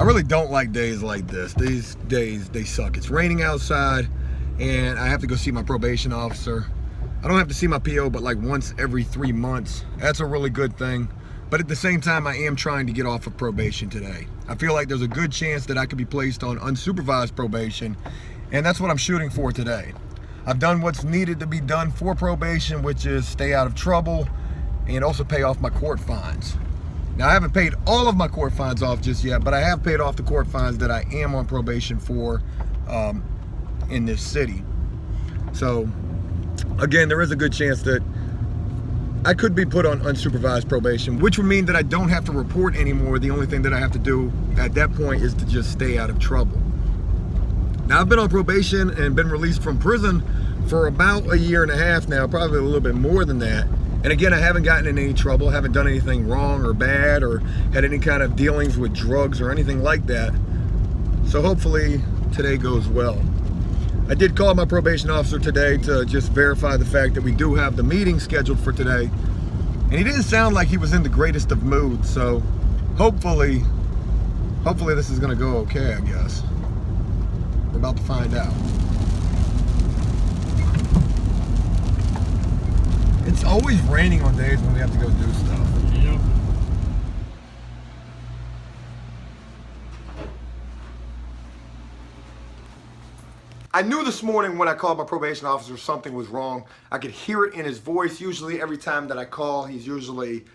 really don't like days like this. These days, they suck. It's raining outside, and I have to go see my probation officer. I don't have to see my PO, but like once every 3 months. That's a really good thing. But at the same time, I am trying to get off of probation today. I feel like there's a good chance that I could be placed on unsupervised probation, and that's what I'm shooting for today. I've done what's needed to be done for probation, which is stay out of trouble and also pay off my court fines. Now, I haven't paid all of my court fines off just yet, but I have paid off the court fines that I am on probation for in this city. So, again, there is a good chance that I could be put on unsupervised probation, which would mean that I don't have to report anymore. The only thing that I have to do at that point is to just stay out of trouble. Now, I've been on probation and been released from prison for about 1.5 years now, probably a little bit more than that. And again, I haven't gotten in any trouble, haven't done anything wrong or bad or had any kind of dealings with drugs or anything like that. So hopefully today goes well. I did call my probation officer today to just verify the fact that we do have the meeting scheduled for today. And he didn't sound like he was in the greatest of moods, so hopefully this is gonna go okay, I guess. We're about to find out. It's always raining on days when we have to go do stuff. Yep. I knew this morning when I called my probation officer something was wrong. I could hear it in his voice. Usually every time that I call, he's usually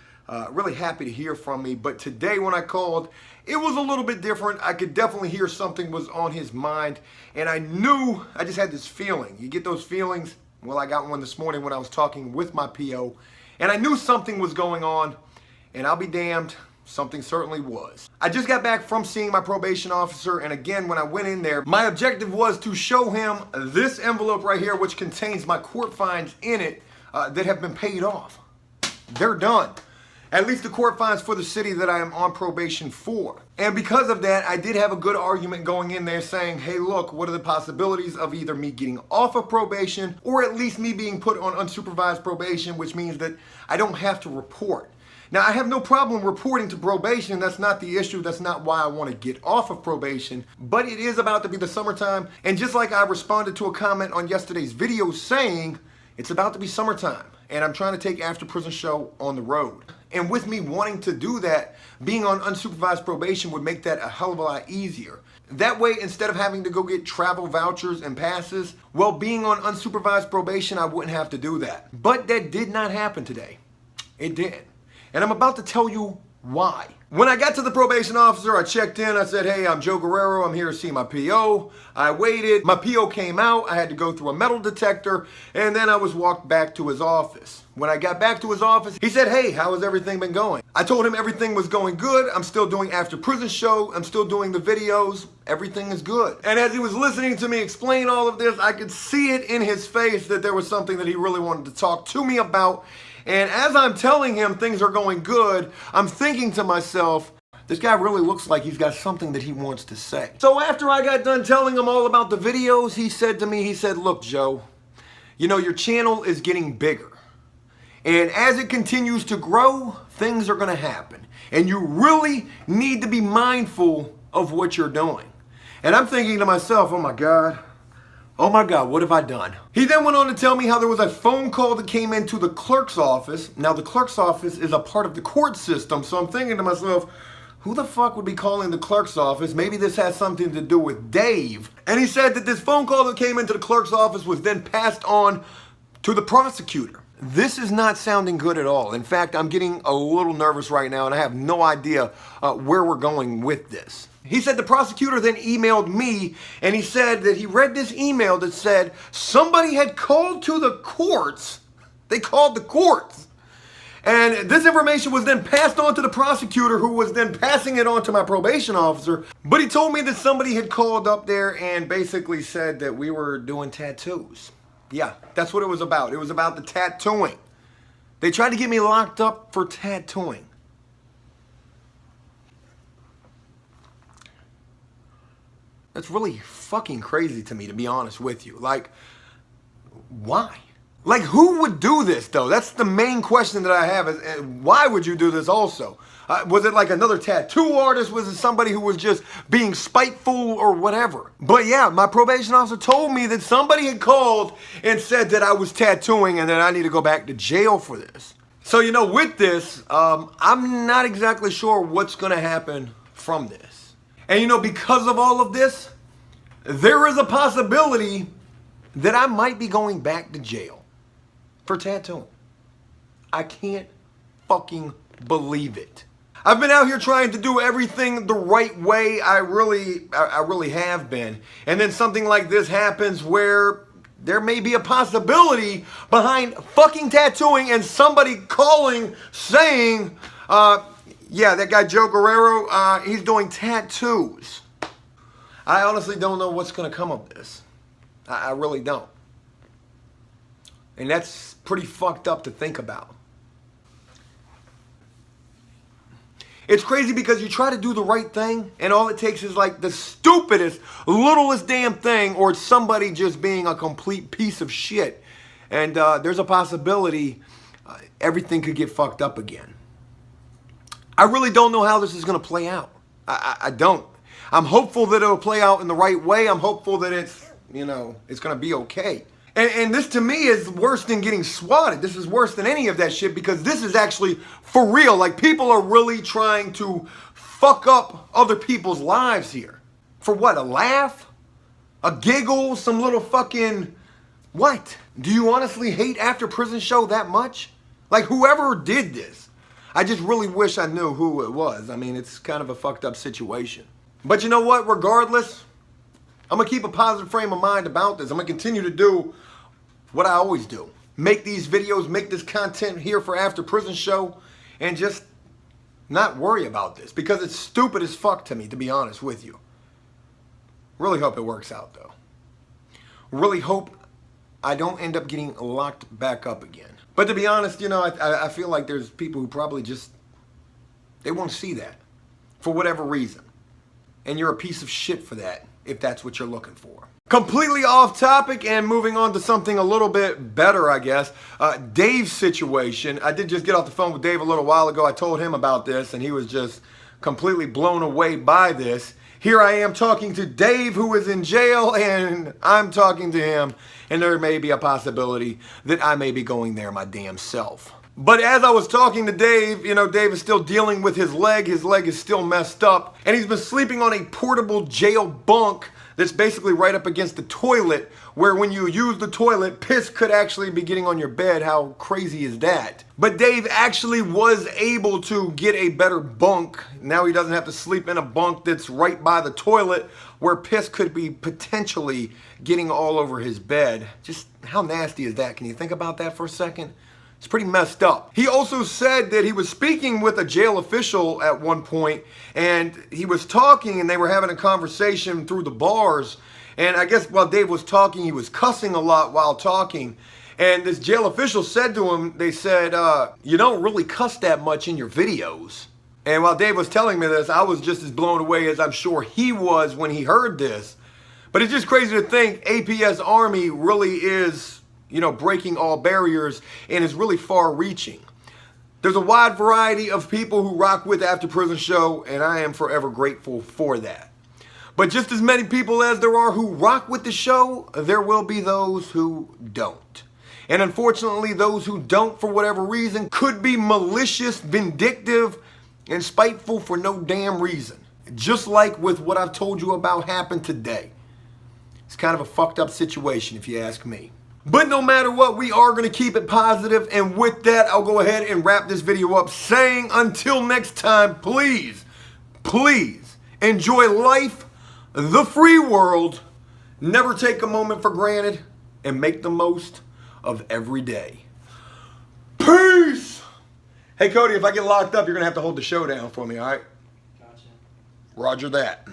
really happy to hear from me. But today when I called, it was a little bit different. I could definitely hear something was on his mind. And I knew, I just had this feeling. You get those feelings? Well, I got one this morning when I was talking with my PO. And I knew something was going on. And I'll be damned, something certainly was. I just got back from seeing my probation officer, and again, when I went in there, my objective was to show him this envelope right here, which contains my court fines in it that have been paid off. They're done. At least the court fines for the city that I am on probation for. And because of that, I did have a good argument going in there saying, hey, look, what are the possibilities of either me getting off of probation or at least me being put on unsupervised probation, which means that I don't have to report. Now, I have no problem reporting to probation. That's not the issue. That's not why I want to get off of probation. But it is about to be the summertime. And just like I responded to a comment on yesterday's video saying, it's about to be summertime. And I'm trying to take AfterPrisonShow on the road. And with me wanting to do that, being on unsupervised probation would make that a hell of a lot easier. That way, instead of having to go get travel vouchers and passes, well, being on unsupervised probation, I wouldn't have to do that. But that did not happen today. It did. And I'm about to tell you why. When I got to the probation officer, I checked in. I said, hey, I'm Joe Guerrero. I'm here to see my PO. I waited. My PO came out. I had to go through a metal detector. And then I was walked back to his office. When I got back to his office, he said, hey, how has everything been going? I told him everything was going good. I'm still doing AfterPrisonShow. I'm still doing the videos. Everything is good. And as he was listening to me explain all of this, I could see it in his face that there was something that he really wanted to talk to me about. And as I'm telling him things are going good, I'm thinking to myself, this guy really looks like he's got something that he wants to say. So after I got done telling him all about the videos, he said to me, he said, look, Joe, you know, your channel is getting bigger. And as it continues to grow, things are going to happen. And you really need to be mindful of what you're doing. And I'm thinking to myself, oh my God, what have I done? He then went on to tell me how there was a phone call that came into the clerk's office. Now, the clerk's office is a part of the court system, so I'm thinking to myself, who the fuck would be calling the clerk's office? Maybe this has something to do with Dave. And he said that this phone call that came into the clerk's office was then passed on to the prosecutor. This is not sounding good at all. In fact, I'm getting a little nervous right now, and I have no idea where we're going with this. He said the prosecutor then emailed me, and he said that he read this email that said somebody had called to the courts. They called the courts. And this information was then passed on to the prosecutor, who was then passing it on to my probation officer. But he told me that somebody had called up there and basically said that we were doing tattoos. Yeah, that's what it was about. It was about the tattooing. They tried to get me locked up for tattooing. That's really fucking crazy to me, to be honest with you. Like, why? Like, who would do this, though? That's the main question that I have. Is why would you do this also? Was it like another tattoo artist? Was it somebody who was just being spiteful or whatever? But yeah, my probation officer told me that somebody had called and said that I was tattooing and that I need to go back to jail for this. So, you know, with this, I'm not exactly sure what's going to happen from this. And, you know, because of all of this, there is a possibility that I might be going back to jail for tattooing. I can't fucking believe it. I've been out here trying to do everything the right way. I really have been. And then something like this happens where there may be a possibility behind fucking tattooing and somebody calling saying, yeah, that guy Joe Guerrero, he's doing tattoos. I honestly don't know what's going to come of this. I really don't. And that's pretty fucked up to think about. It's crazy because you try to do the right thing and all it takes is like the stupidest, littlest damn thing or somebody just being a complete piece of shit. And there's a possibility everything could get fucked up again. I really don't know how this is going to play out. I don't. I'm hopeful that it'll play out in the right way. I'm hopeful that it's, you know, it's going to be okay. And this to me is worse than getting swatted. This is worse than any of that shit because this is actually for real. Like, people are really trying to fuck up other people's lives here. For what, a laugh? A giggle? Some little fucking... What? Do you honestly hate After Prison Show that much? Like, whoever did this, I just really wish I knew who it was. I mean, it's kind of a fucked up situation. But you know what? Regardless, I'm going to keep a positive frame of mind about this. I'm going to continue to do what I always do. Make these videos, make this content here for After Prison Show, and just not worry about this. Because it's stupid as fuck to me, to be honest with you. Really hope it works out, though. Really hope I don't end up getting locked back up again. But to be honest, you know, I feel like there's people who probably just, they won't see that. For whatever reason. And you're a piece of shit for that, if that's what you're looking for. Completely off topic and moving on to something a little bit better, I guess. Dave's situation. I did just get off the phone with Dave a little while ago. I told him about this and he was just completely blown away by this. Here I am talking to Dave, who is in jail, and I'm talking to him, and there may be a possibility that I may be going there my damn self. But as I was talking to Dave, you know, Dave is still dealing with his leg. His leg is still messed up, and he's been sleeping on a portable jail bunk that's basically right up against the toilet, where when you use the toilet, piss could actually be getting on your bed. How crazy is that? But Dave actually was able to get a better bunk. Now he doesn't have to sleep in a bunk that's right by the toilet, where piss could be potentially getting all over his bed. Just how nasty is that? Can you think about that for a second? It's pretty messed up. He also said that he was speaking with a jail official at one point, and he was talking and they were having a conversation through the bars. And I guess while Dave was talking, he was cussing a lot while talking. And this jail official said to him, they said, you don't really cuss that much in your videos. And while Dave was telling me this, I was just as blown away as I'm sure he was when he heard this. But it's just crazy to think APS Army really is, you know, breaking all barriers and is really far reaching. There's a wide variety of people who rock with After Prison Show, and I am forever grateful for that. But just as many people as there are who rock with the show, there will be those who don't. And unfortunately, those who don't, for whatever reason, could be malicious, vindictive, and spiteful for no damn reason. Just like with what I've told you about happened today. It's kind of a fucked up situation if you ask me. But no matter what, we are going to keep it positive. And with that, I'll go ahead and wrap this video up saying until next time, please, please enjoy life, the free world, never take a moment for granted, and make the most of every day. Peace! Hey, Cody, if I get locked up, you're going to have to hold the show down for me, all right? Gotcha. Roger that.